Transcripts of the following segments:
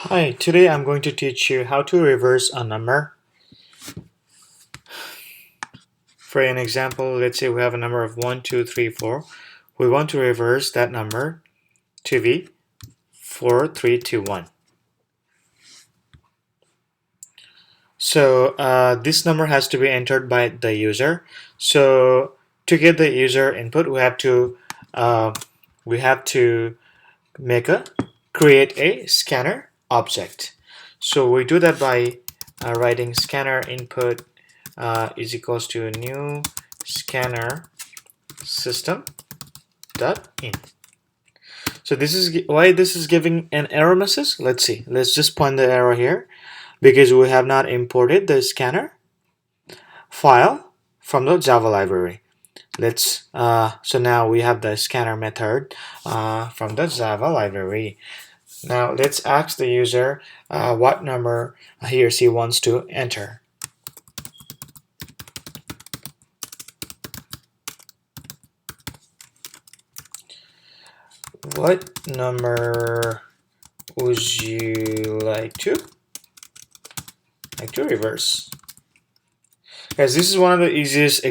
Hi, today I'm going to teach you how to reverse a number. For an example, let's say we have a number of 1, 2, 3, 4. We want to reverse that number to be 4, 3, 2, 1. So this number has to be entered by the user. So to get the user input, uh, we have to create a scanner object. So we do that by writing scanner input is equals to new scanner system dot in. So this is why this is giving an error message. Let's see. Let's just point the error here because we have not imported the scanner file from the Java library. So now we have the scanner method from the Java library. Now let's ask the user what number he or she wants to enter. What number would you like to reverse? Guys, this is one of the easiest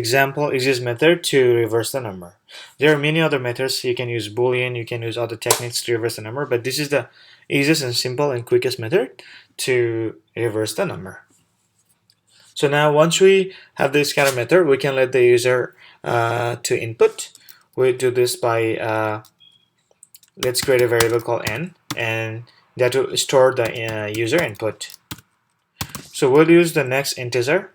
method to reverse the number. There are many other methods. You can use Boolean, you can use other techniques to reverse the number, but this is the easiest and simple and quickest method to reverse the number. So now once we have this kind of method, we can let the user to input. We do this by let's create a variable called n, and that will store the user input. So we'll use the next integer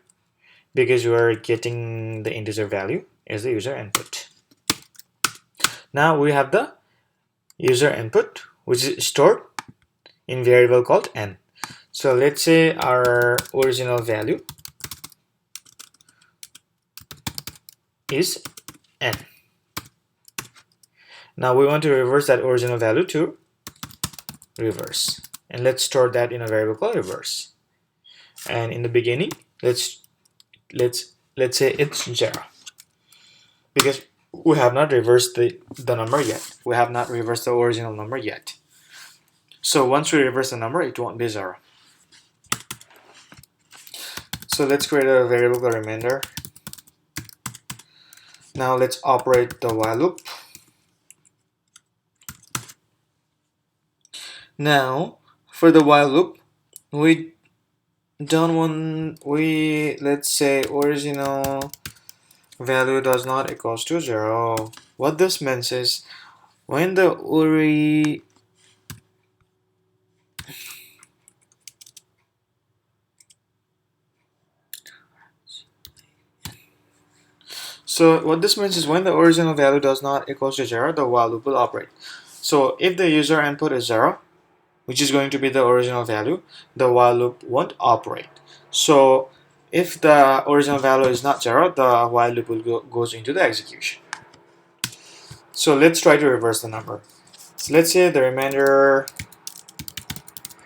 because we are getting the integer value as the user input. Now we have the user input which is stored in variable called n. So let's say our original value is n. Now we want to reverse that original value to reverse, and let's store that in a variable called reverse. And in the beginning, let's say it's 0 because we have not reversed the number yet. We have not reversed the original number yet. So once we reverse the number, it won't be 0. So let's create a variable called remainder. Now let's operate the while loop. Now for the while loop, let's say original value does not equals to 0. What this means is when the original value does not equals to 0, the while loop will operate. So if the user input is 0, which is going to be the original value, the while loop won't operate. So if the original value is not 0, the while loop will goes into the execution. So let's try to reverse the number. So let's say the remainder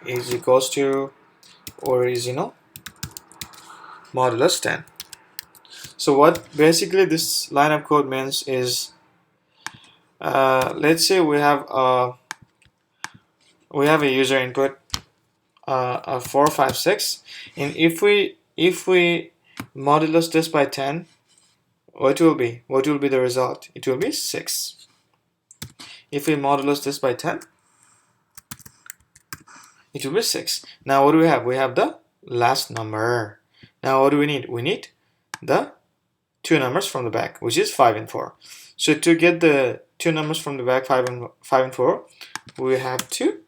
is equals to original modulus 10. So what basically this line of code means is, let's say we have a user input of 4, 5, 6, and if we modulus this by 10, what will be the result? It will be 6. If we modulus this by 10, it will be 6. Now what do we have? We have the last number. Now what do we need? We need the two numbers from the back, which is 5 and 4. So to get the two numbers from the back, 5 and 4, we have to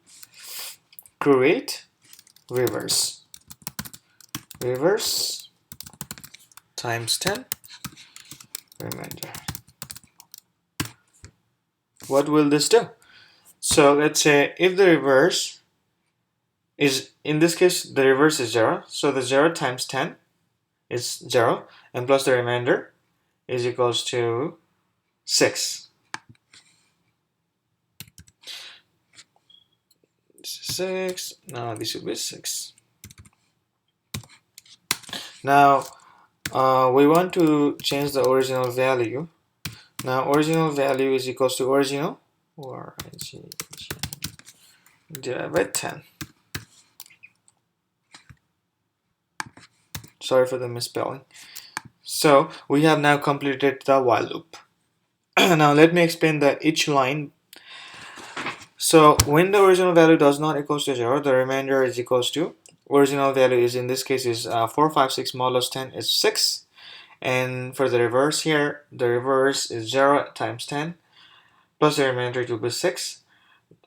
create reverse times 10 remainder. What will this do? So let's say if the reverse is, in this case the reverse is 0, so the 0 times 10 is 0, and plus the remainder is equals to 6. 6. Now this will be 6. Now we want to change the original value. Now original value is equals to original divided by 10. Sorry for the misspelling. So we have now completed the while loop. Now let me explain the each line. So when the original value does not equals to 0, the remainder is equals to, original value is in this case is 4, 5, 6 modulus 10 is 6. And for the reverse here, the reverse is 0 times 10 plus the remainder it will be 6.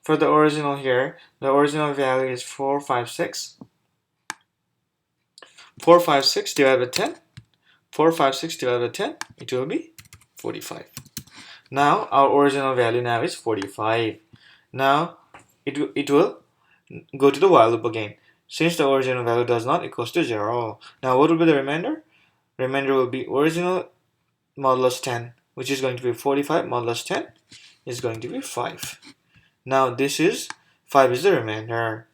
For the original here, the original value is 4, 5, 6. 4, 5, 6 divided by 10. 4, 5, 6 divided by 10, it will be 45. Now our original value now is 45. Now it will go to the while loop again. Since the original value does not equals to 0. Now what will be the remainder? Remainder will be original modulus 10, which is going to be 45 modulus 10 is going to be 5. Now this is 5 is the remainder.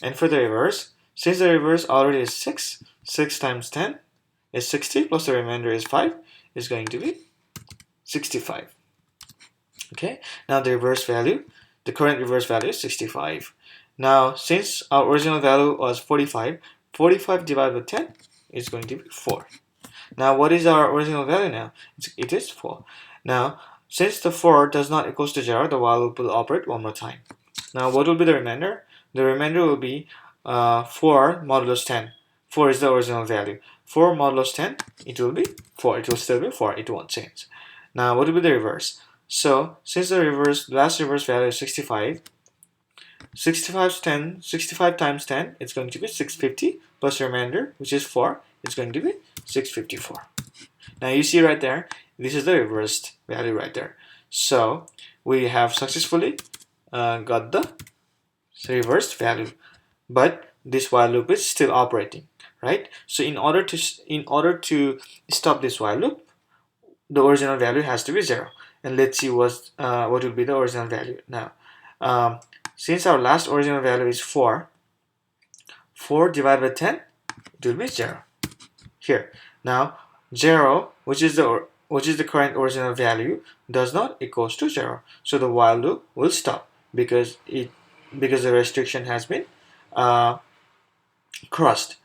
And for the reverse, since the reverse already is 6, 6 times 10 is 60 plus the remainder is 5 is going to be 65. Okay, now the reverse value, the current reverse value is 65. Now since our original value was 45, 45 divided by 10 is going to be 4. Now what is our original value now? It is 4. Now since the 4 does not equals to 0, the while loop will operate one more time. Now what will be the remainder? The remainder will be 4 modulus 10. 4 is the original value. 4 modulus 10, it will be 4. It will still be 4. It won't change. Now what will be the reverse? So since the last reverse value is 65, 65 times 10, it's going to be 650 plus the remainder, which is 4, it's going to be 654. Now you see right there, this is the reversed value right there. So we have successfully got the reversed value, but this while loop is still operating, right? So in order to stop this while loop, the original value has to be 0. And let's see what will be the original value now. Since our last original value is 4, 4 divided by 10, it will be 0. Here now 0, which is the current original value, does not equals to 0. So the while loop will stop because the restriction has been crossed.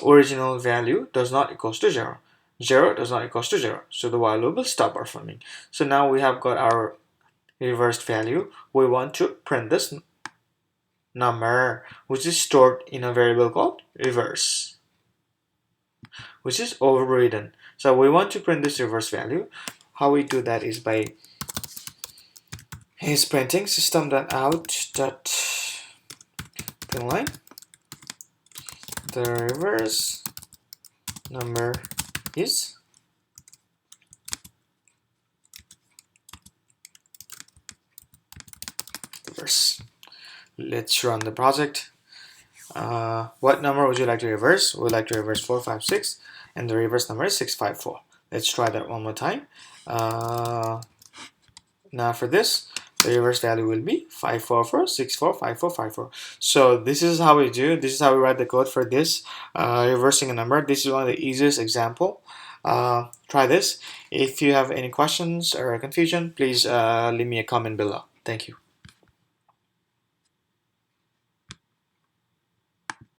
Original value does not equals to 0. 0 does not equals to 0. So the while loop will stop performing. So now we have got our reversed value. We want to print this number, which is stored in a variable called reverse, which is overridden. So we want to print this reverse value. How we do that is by printing system.out.println the reverse number is reverse. Let's run the project. What number would you like to reverse? We'd like to reverse 456, and the reverse number is 654. Let's try that one more time. Now for this, the reverse value will be 544645454. So this is how we do. This is how we write the code for this reversing a number. This is one of the easiest example. Try this. If you have any questions or confusion, please leave me a comment below. Thank you.